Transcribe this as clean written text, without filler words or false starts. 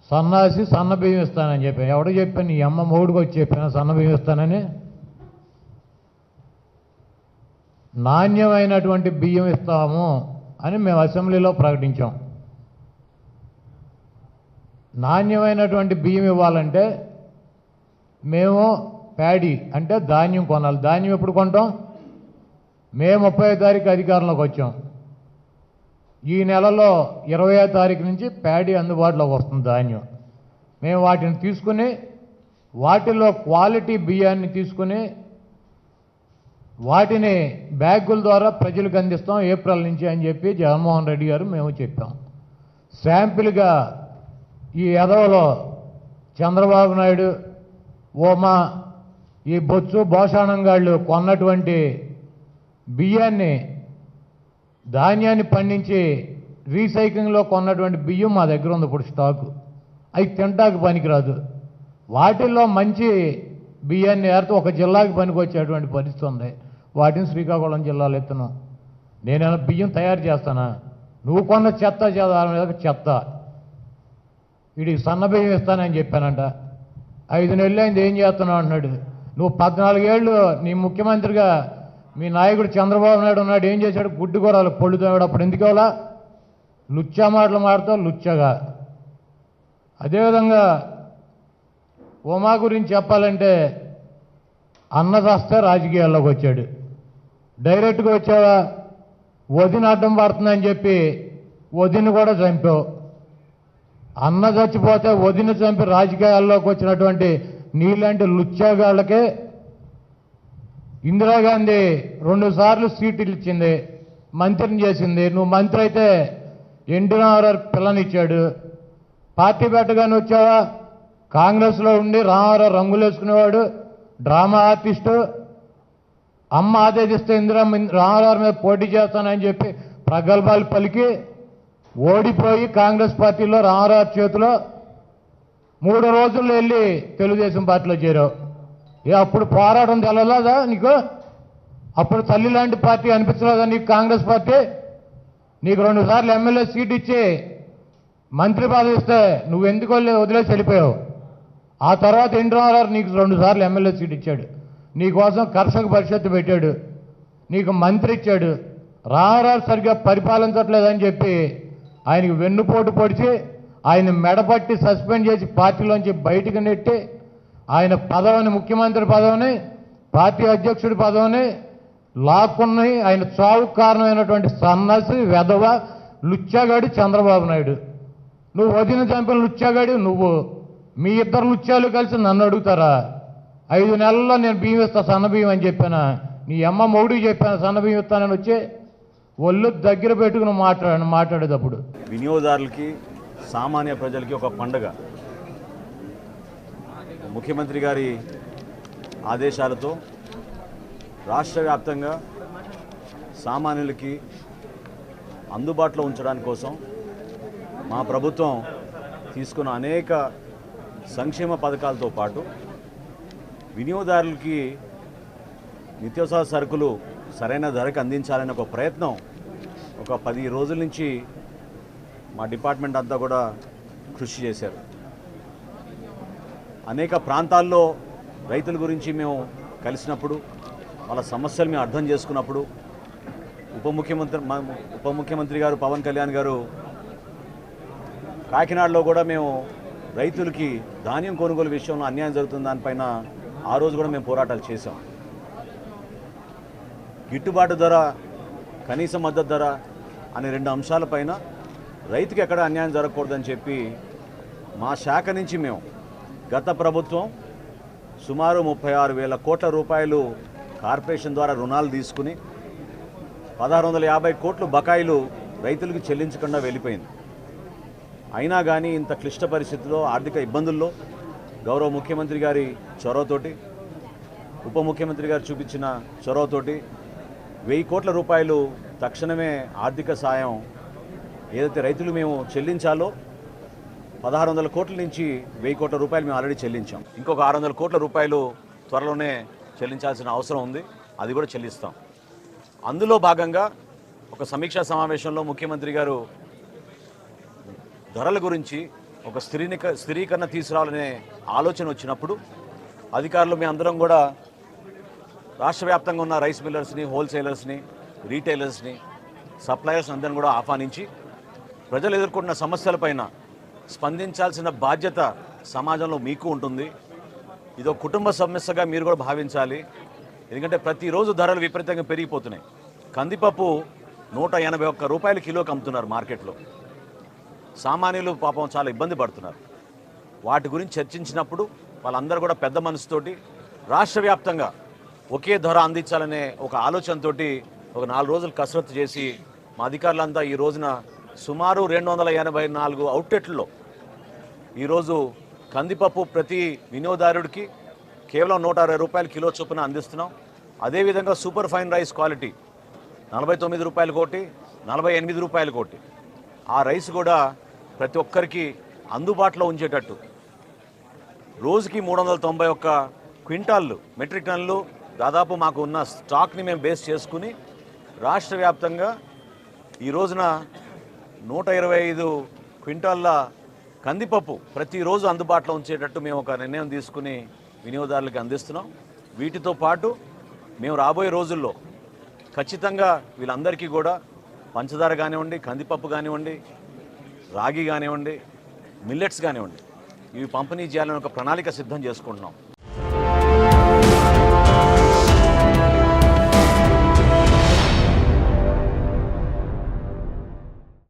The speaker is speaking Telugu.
సన్నాసి సన్న బియ్యం ఇస్తానని చెప్పాను. ఎవడో చెప్పాను? నీ అమ్మ మొగుడికి వచ్చి చెప్పాను సన్న బియ్యం ఇస్తానని. నాణ్యమైనటువంటి బియ్యం ఇస్తాము అని మేము అసెంబ్లీలో ప్రకటించాం. నాణ్యమైనటువంటి బియ్యం ఇవ్వాలంటే మేము ప్యాడీ అంటే ధాన్యం కొనాలి. ధాన్యం ఎప్పుడు కొంటాం? మే 30వ తారీఖు అధికారంలోకి వచ్చాం. ఈ నెలలో 20వ తారీఖు నుంచి ప్యాడీ అందుబాటులోకి వస్తుంది ధాన్యం. మేము వాటిని తీసుకుని వాటిలో క్వాలిటీ బియ్యాన్ని తీసుకుని వాటిని బ్యాగుల ద్వారా ప్రజలకు అందిస్తాం ఏప్రిల్ నుంచి అని చెప్పి జగన్మోహన్ రెడ్డి గారు మేము చెప్పాం. శాంపిల్గా ఈ ఎదవలో చంద్రబాబు నాయుడు, ఓమా, ఈ బొత్సు భోషాణంగాళ్ళు కొన్నటువంటి బియ్యాన్ని, ధాన్యాన్ని పండించి రీసైక్లింగ్లో కొన్నటువంటి బియ్యం మా దగ్గర ఉంది ఇప్పుడు స్టాకు. అవి తింటాకు పనికిరాదు. వాటిల్లో మంచి బియ్యాన్ని ఏరితే ఒక జిల్లాకి పనికి వచ్చేటువంటి పరిస్థితి ఉంది. వాటిని శ్రీకాకుళం జిల్లాలో ఎత్తున్నాం. నేనేమైనా బియ్యం తయారు చేస్తానా? నువ్వు కొన్న చెత్త చెత్త. వీడికి సన్న బియ్యం ఇస్తానని చెప్పానంట. 5 నెలలు అయింది, ఏం చేస్తున్నావు అంటున్నాడు. నువ్వు 14 ఏళ్ళు నీ ముఖ్యమంత్రిగా మీ నాయకుడు చంద్రబాబు నాయుడు ఉన్నాడు, ఏం చేశాడు? గుడ్డు కూరలు పొడుతాడు. అప్పుడు ఎందుకు అవలా? లుచ్చా మాటలు మాడతావు లుచ్చగా. అదేవిధంగా ఉమా గురించి చెప్పాలంటే అన్నదాస్తే రాజకీయాల్లోకి వచ్చాడు. డైరెక్ట్గా వచ్చావా? వదిన అడ్డం పడుతుందని చెప్పి వదిన కూడా చంపావు. అన్న చచ్చిపోతే వదిన చంపి రాజకీయాల్లోకి వచ్చినటువంటి నీలాంటి లుచ్చాగాళ్ళకే ఇందిరాగాంధీ 2 సార్లు సీట్లు ఇచ్చింది, మంత్రిని చేసింది. నువ్వు మంత్రి అయితే ఎన్టీ రామారావు పిల్లనిచ్చాడు. పార్టీ పెట్టగానే వచ్చావా? కాంగ్రెస్లో ఉండి రామారావు రంగులు వేసుకునేవాడు, డ్రామా ఆర్టిస్టు. అమ్మ ఆదేశిస్తే రామారావు మీద పోటీ చేస్తానని చెప్పి ప్రగల్భాలు పలికి ఓడిపోయి కాంగ్రెస్ పార్టీలో రామారావు చేతిలో 3 రోజుల్లో వెళ్ళి తెలుగుదేశం పార్టీలో చేరావు. అప్పుడు పోరాటం తెలలేదా నీకు? అప్పుడు తల్లి లాంటి పార్టీ అనిపించలేదా నీకు కాంగ్రెస్ పార్టీ? నీకు 2 సార్లు ఎమ్మెల్యే సీట్ ఇచ్చి మంత్రి పదవి ఇస్తే నువ్వు ఎందుకు వదిలేసి వెళ్ళిపోయావు. ఆ తర్వాత ఎన్టీ రామారావు నీకు 2 సార్లు ఎమ్మెల్యే సీట్ ఇచ్చాడు. నీకోసం కర్షక పరిషత్తు పెట్టాడు, నీకు మంత్రి ఇచ్చాడు. రామారావు సరిగ్గా పరిపాలించట్లేదని చెప్పి ఆయనకు వెన్నుపోటు పొడిచి ఆయన మెడపట్టి సస్పెండ్ చేసి పార్టీలోంచి బయటకు నెట్టి ఆయన పదవిని, ముఖ్యమంత్రి పదవిని, పార్టీ అధ్యక్షుడి పదవిని లాక్కుని ఆయన చావుకు కారణమైనటువంటి సన్నాసి వెధవ లుచ్చాగాడి చంద్రబాబు నాయుడు. నువ్వు వదిన చంపిన లుచ్చాగాడి నువ్వు. మీ ఇద్దరు లుచ్చాలు కలిసి నన్ను అడుగుతారా? 5 నెలల్లో నేను బియ్యం ఇస్తా, సన్న బియ్యం అని చెప్పానా? నీ అమ్మ మొగుడికి చెప్పాను సన్న బియ్యం ఇస్తానని వచ్చి ఒళ్ళు దగ్గర పెట్టుకుని మాట్లాడేటప్పుడు. వినియోగదారులకి, సామాన్య ప్రజలకి ఒక పండుగ. ముఖ్యమంత్రి గారి ఆదేశాలతో రాష్ట్ర వ్యాప్తంగా సామాన్యులకి అందుబాటులో ఉంచడానికి కోసం మా ప్రభుత్వం తీసుకున్న అనేక సంక్షేమ పథకాలతో పాటు వినియోగదారులకి నిత్యావసర సరుకులు సరైన ధరకు అందించాలనే ఒక ప్రయత్నం ఒక 10 రోజుల నుంచి మా డిపార్ట్మెంట్ అంతా కూడా కృషి చేశారు. అనేక ప్రాంతాల్లో రైతుల గురించి మేము కలిసినప్పుడు, వాళ్ళ సమస్యలు మేము అర్థం చేసుకున్నప్పుడు ఉప ముఖ్యమంత్రి గారు పవన్ కళ్యాణ్ గారు కాకినాడలో కూడా మేము రైతులకి ధాన్యం కొనుగోలు విషయంలో అన్యాయం జరుగుతున్న దానిపైన ఆ రోజు కూడా మేము పోరాటాలు చేశాం. గిట్టుబాటు ధర, కనీస మద్దతు ధర అనే 2 అంశాలపైన రైతుకి ఎక్కడ అన్యాయం జరగకూడదని చెప్పి మా శాఖ నుంచి మేము గత ప్రభుత్వం సుమారు 36,000 కోట్ల రూపాయలు కార్పొరేషన్ ద్వారా రుణాలు తీసుకుని 1,650 కోట్లు బకాయిలు రైతులకు చెల్లించకుండా వెళ్ళిపోయింది. అయినా కానీ ఇంత క్లిష్ట పరిస్థితుల్లో, ఆర్థిక ఇబ్బందుల్లో గౌరవ ముఖ్యమంత్రి గారి చొరవతోటి, ఉప ముఖ్యమంత్రి గారు చూపించిన చొరవతోటి 1000 కోట్ల రూపాయలు తక్షణమే ఆర్థిక సాయం ఏదైతే రైతులు మేము చెల్లించాలో 1,600 కోట్ల నుంచి 1000 కోట్ల రూపాయలు మేము ఆల్రెడీ చెల్లించాం. ఇంకొక 600 కోట్ల రూపాయలు త్వరలోనే చెల్లించాల్సిన అవసరం ఉంది, అది కూడా చెల్లిస్తాం. అందులో భాగంగా ఒక సమీక్షా సమావేశంలో ముఖ్యమంత్రి గారు ధరల గురించి ఒక స్థిరీకరణ తీసుకురావాలనే ఆలోచన వచ్చినప్పుడు అధికారులు మీ అందరం కూడా రాష్ట్ర వ్యాప్తంగా ఉన్న రైస్ మిల్లర్స్ని, హోల్సేలర్స్ని, రీటైలర్స్ని, సప్లయర్స్ అందరిని కూడా ఆహ్వానించి ప్రజలు ఎదుర్కొంటున్న సమస్యలపైన స్పందించాల్సిన బాధ్యత సమాజంలో మీకు ఉంటుంది. ఇదో కుటుంబ సమస్యగా మీరు కూడా భావించాలి. ఎందుకంటే ప్రతిరోజు ధరలు విపరీతంగా పెరిగిపోతున్నాయి. కందిపప్పు 181 రూపాయలు కిలోకి అమ్ముతున్నారు మార్కెట్లో. సామాన్యులు పాపం చాలా ఇబ్బంది పడుతున్నారు. వాటి గురించి చర్చించినప్పుడు వాళ్ళందరూ కూడా పెద్ద మనసుతోటి రాష్ట్ర వ్యాప్తంగా ఒకే ధర అందించాలనే ఒక ఆలోచనతోటి ఒక 4 రోజులు కసరత్తు చేసి మా అధికారులంతా ఈ రోజున సుమారు 284 అవుట్లెట్లలో ఈరోజు కందిపప్పు ప్రతి వినియోగదారుడికి కేవలం 160 రూపాయలు కిలో చొప్పున అందిస్తున్నాం. అదేవిధంగా సూపర్ ఫైన్ రైస్ క్వాలిటీ 49 రూపాయలు కోటి, 48 రూపాయలు కోటి. ఆ రైస్ కూడా ప్రతి ఒక్కరికి అందుబాటులో ఉంచేటట్టు రోజుకి 391 క్వింటాళ్ళు మెట్రిక్ టన్నులు దాదాపు మాకు ఉన్న స్టాక్ని మేము బేస్ చేసుకుని రాష్ట్ర వ్యాప్తంగా ఈ రోజున 125 క్వింటాళ్ళ కందిపప్పు ప్రతిరోజు అందుబాటులో ఉంచేటట్టు మేము ఒక నిర్ణయం తీసుకుని వినియోగదారులకు అందిస్తున్నాం. వీటితో పాటు మేము రాబోయే రోజుల్లో ఖచ్చితంగా వీళ్ళందరికీ కూడా పంచదార కానివ్వండి, కందిపప్పు కానివ్వండి, రాగి కానివ్వండి, మిల్లెట్స్ కానివ్వండి, ఇవి పంపిణీ చేయాలని ఒక ప్రణాళిక సిద్ధం చేసుకుంటున్నాం.